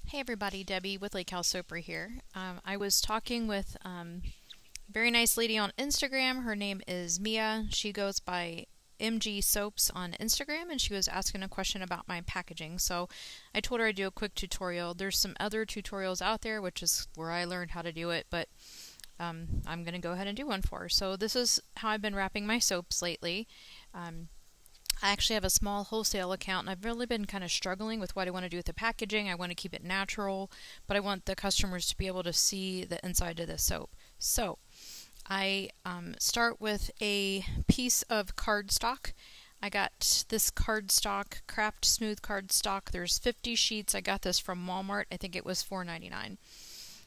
Hey everybody, Debbie with Lake House Soapery here. I was talking with a very nice lady on Instagram. Her name is Mia. She goes by MG Soaps on Instagram, and she was asking a question about my packaging. So I told her I'd do a quick tutorial. There's some other tutorials out there, which is where I learned how to do it, but I'm going to go ahead and do one for her. So this is how I've been wrapping my soaps lately. I actually have a small wholesale account, and I've really been kind of struggling with what I want to do with the packaging. I want to keep it natural, but I want the customers to be able to see the inside of the soap. So I start with a piece of cardstock. I got this cardstock, Kraft Smooth cardstock. There's 50 sheets. I got this from Walmart. I think it was $4.99.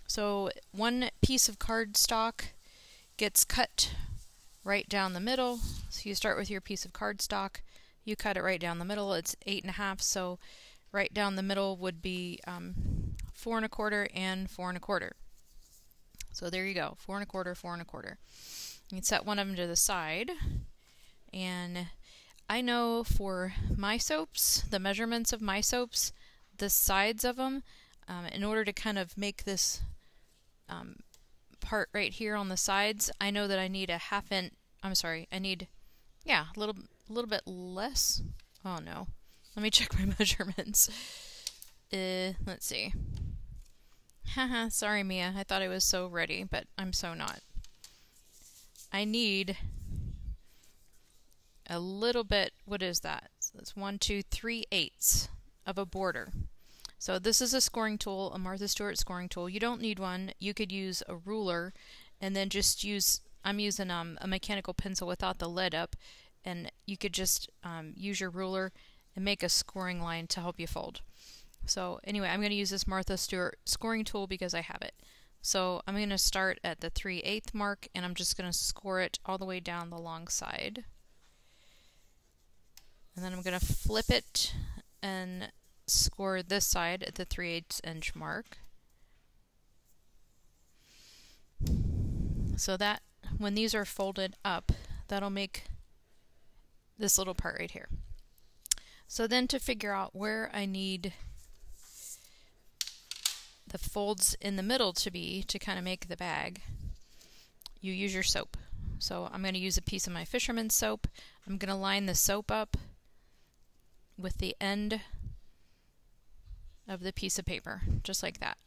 So one piece of cardstock gets cut right down the middle. So you start with your piece of cardstock. You cut it right down the middle. It's 8 1/2, so right down the middle would be 4 1/4 and 4 1/4. So there you go, 4 1/4, 4 1/4. You can set one of them to the side, and I know for my soaps, the measurements of my soaps, the sides of them, in order to kind of make this part right here on the sides, I know that I need a I need, yeah, a little bit less. Oh no. Let me check my measurements. Let's see. Haha, sorry Mia. I thought I was so ready, but I'm so not. I need a little bit, what is that? So that's 1, 2, 3/8 of a border. So this is a scoring tool, a Martha Stewart scoring tool. You don't need one. You could use a ruler and then just use, I'm using a mechanical pencil without the lead up, and you could just use your ruler and make a scoring line to help you fold. So anyway, I'm going to use this Martha Stewart scoring tool because I have it. So I'm going to start at the 3/8 mark, and I'm just going to score it all the way down the long side. And then I'm going to flip it and score this side at the 3/8 inch mark. So that when these are folded up, that'll make this little part right here. So then to figure out where I need the folds in the middle to be to kind of make the bag, you use your soap. So I'm going to use a piece of my Fisherman's soap. I'm going to line the soap up with the end of the piece of paper, just like that.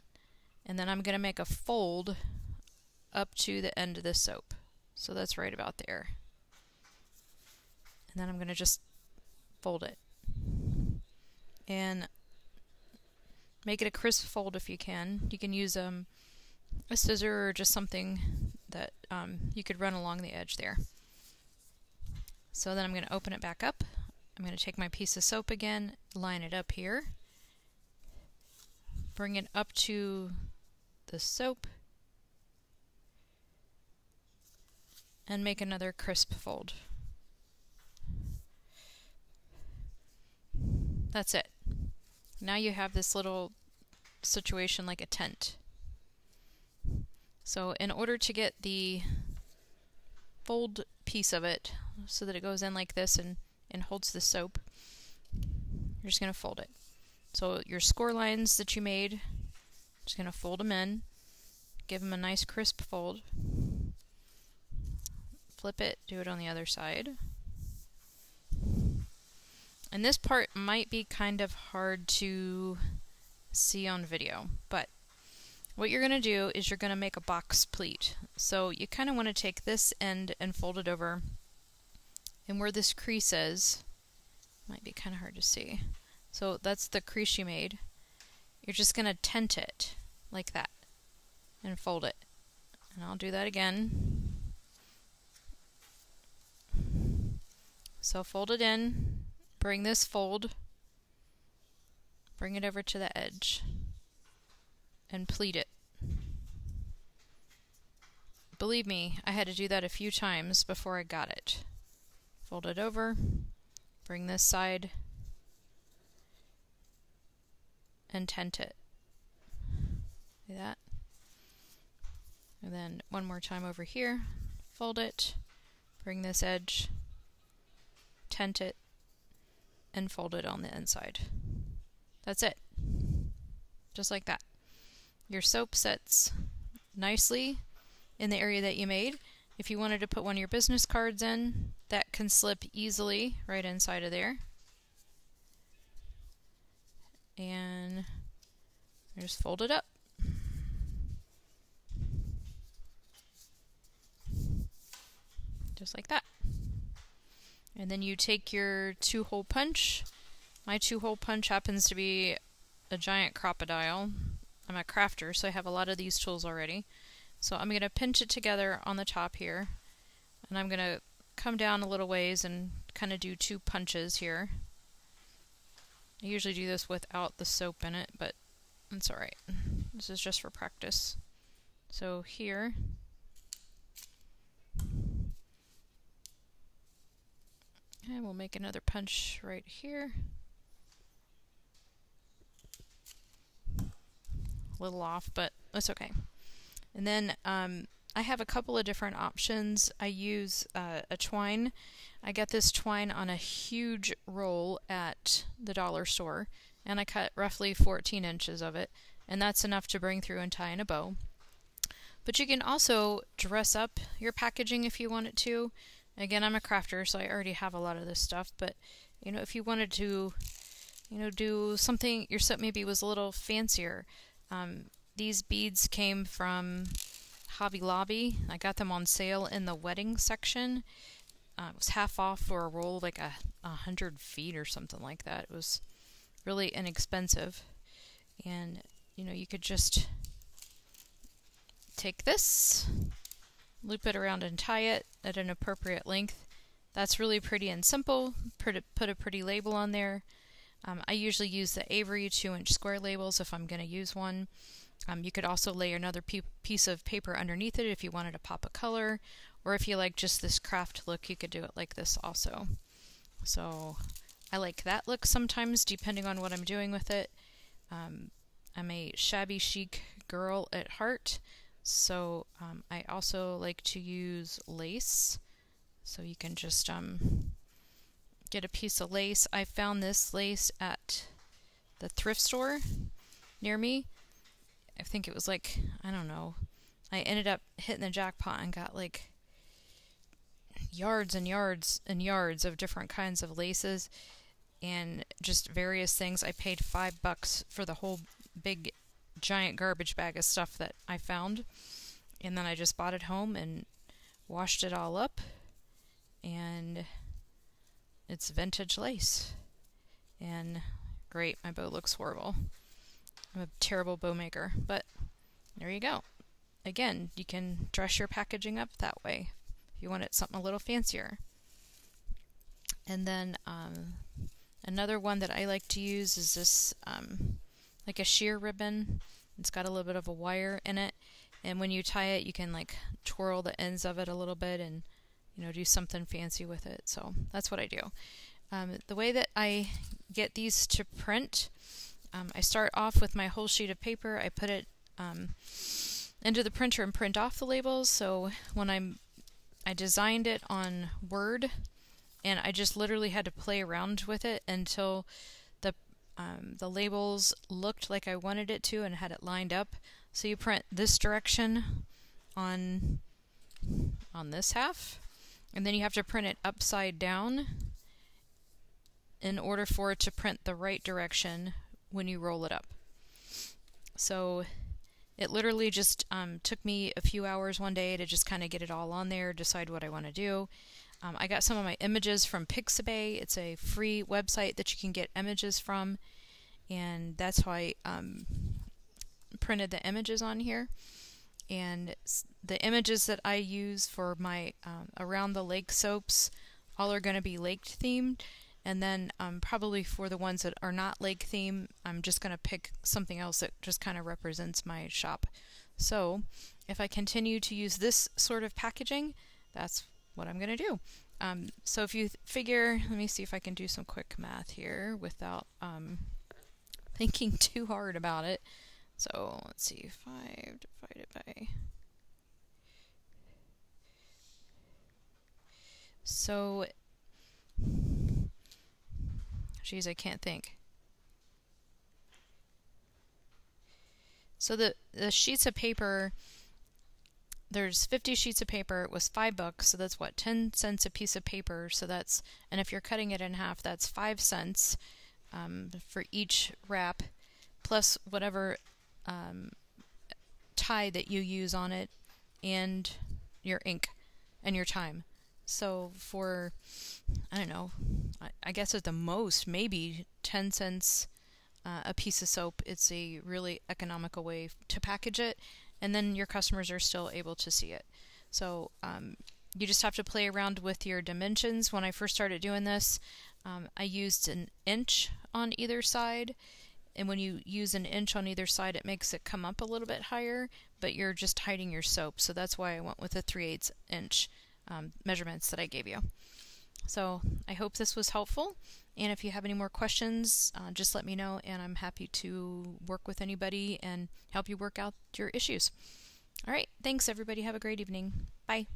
And then I'm going to make a fold up to the end of the soap. So that's right about there. And then I'm going to just fold it. And make it a crisp fold if you can. You can use a scissor or just something that you could run along the edge there. So then I'm going to open it back up. I'm going to take my piece of soap again, line it up here, bring it up to the soap, and make another crisp fold. That's it. Now you have this little situation like a tent. So in order to get the fold piece of it so that it goes in like this and holds the soap, you're just going to fold it. So your score lines that you made, just going to fold them in, give them a nice crisp fold, flip it, do it on the other side. And this part might be kind of hard to see on video, but what you're going to do is you're going to make a box pleat. So you kind of want to take this end and fold it over, and where this crease is, might be kind of hard to see. So that's the crease you made. You're just going to tent it like that and fold it. And I'll do that again. So fold it in, bring this fold, bring it over to the edge, and pleat it. Believe me, I had to do that a few times before I got it. Fold it over, bring this side, and tent it. See that? And then one more time over here, fold it, bring this edge, tent it, and fold it on the inside. That's it. just like that. Your soap sets nicely in the area that you made. If you wanted to put one of your business cards in, that can slip easily right inside of there. And just fold it up. Just like that. And then you take your 2-hole punch. My 2-hole punch happens to be a giant crocodile. I'm a crafter, so I have a lot of these tools already. So I'm going to pinch it together on the top here. And I'm going to come down a little ways and kind of do 2 punches here. I usually do this without the soap in it, but that's alright. This is just for practice. So here. And we'll make another punch right here. A little off, but that's okay. And then I have a couple of different options. I use a twine. I get this twine on a huge roll at the dollar store, and I cut roughly 14 inches of it, and that's enough to bring through and tie in a bow. But you can also dress up your packaging if you want it to. Again, I'm a crafter, so I already have a lot of this stuff, but you know, if you wanted to, you know, do something, your set maybe was a little fancier. These beads came from Hobby Lobby. I got them on sale in the wedding section. It was half off for a roll, like 100 feet or something like that. It was really inexpensive. And, you know, you could just take this, loop it around and tie it at an appropriate length. That's really pretty and simple. Put a pretty label on there. I usually use the Avery 2-inch square labels if I'm going to use one. You could also lay another piece of paper underneath it if you wanted to pop a color, or if you like just this craft look, you could do it like this also. So I like that look sometimes depending on what I'm doing with it. I'm a shabby chic girl at heart, so I also like to use lace. So you can just get a piece of lace. I found this lace at the thrift store near me. I think it was like, I don't know. I ended up hitting the jackpot and got like yards and yards and yards of different kinds of laces and just various things. I paid $5 for the whole big giant garbage bag of stuff that I found. And then I just bought it home and washed it all up. And it's vintage lace. And great, my bow looks horrible. I'm a terrible bow maker, but there you go. Again, you can dress your packaging up that way if you want it something a little fancier. And then another one that I like to use is this like a sheer ribbon. It's got a little bit of a wire in it, and when you tie it you can like twirl the ends of it a little bit and, you know, do something fancy with it. So that's what I do. The way that I get these to print, I start off with my whole sheet of paper. I put it into the printer and print off the labels. So when I designed it on Word, and I just literally had to play around with it until the labels looked like I wanted it to and had it lined up. So you print this direction on this half, and then you have to print it upside down in order for it to print the right direction when you roll it up. So it literally just took me a few hours one day to just kind of get it all on there, decide what I want to do. I got some of my images from Pixabay. It's a free website that you can get images from, and that's how I printed the images on here. And the images that I use for my Around the Lake soaps all are going to be lake themed. And then probably for the ones that are not lake themed, I'm just going to pick something else that just kind of represents my shop. So if I continue to use this sort of packaging, that's what I'm going to do. So if you figure, let me see if I can do some quick math here without thinking too hard about it. So let's see, 5 divided by... So... Geez, I can't think. So the sheets of paper, there's 50 sheets of paper. It was $5, so that's what, 10 cents a piece of paper. So that's, and if you're cutting it in half, that's 5 cents for each wrap, plus whatever tie that you use on it, and your ink and your time. So for, I don't know, I guess at the most maybe 10 cents a piece of soap. It's a really economical way to package it, and then your customers are still able to see it. So you just have to play around with your dimensions. When I first started doing this, I used an inch on either side, and when you use an inch on either side, it makes it come up a little bit higher, but you're just hiding your soap. So that's why I went with the 3/8 inch measurements that I gave you. So I hope this was helpful, and if you have any more questions, just let me know, and I'm happy to work with anybody and help you work out your issues. All right, thanks everybody. Have a great evening. Bye.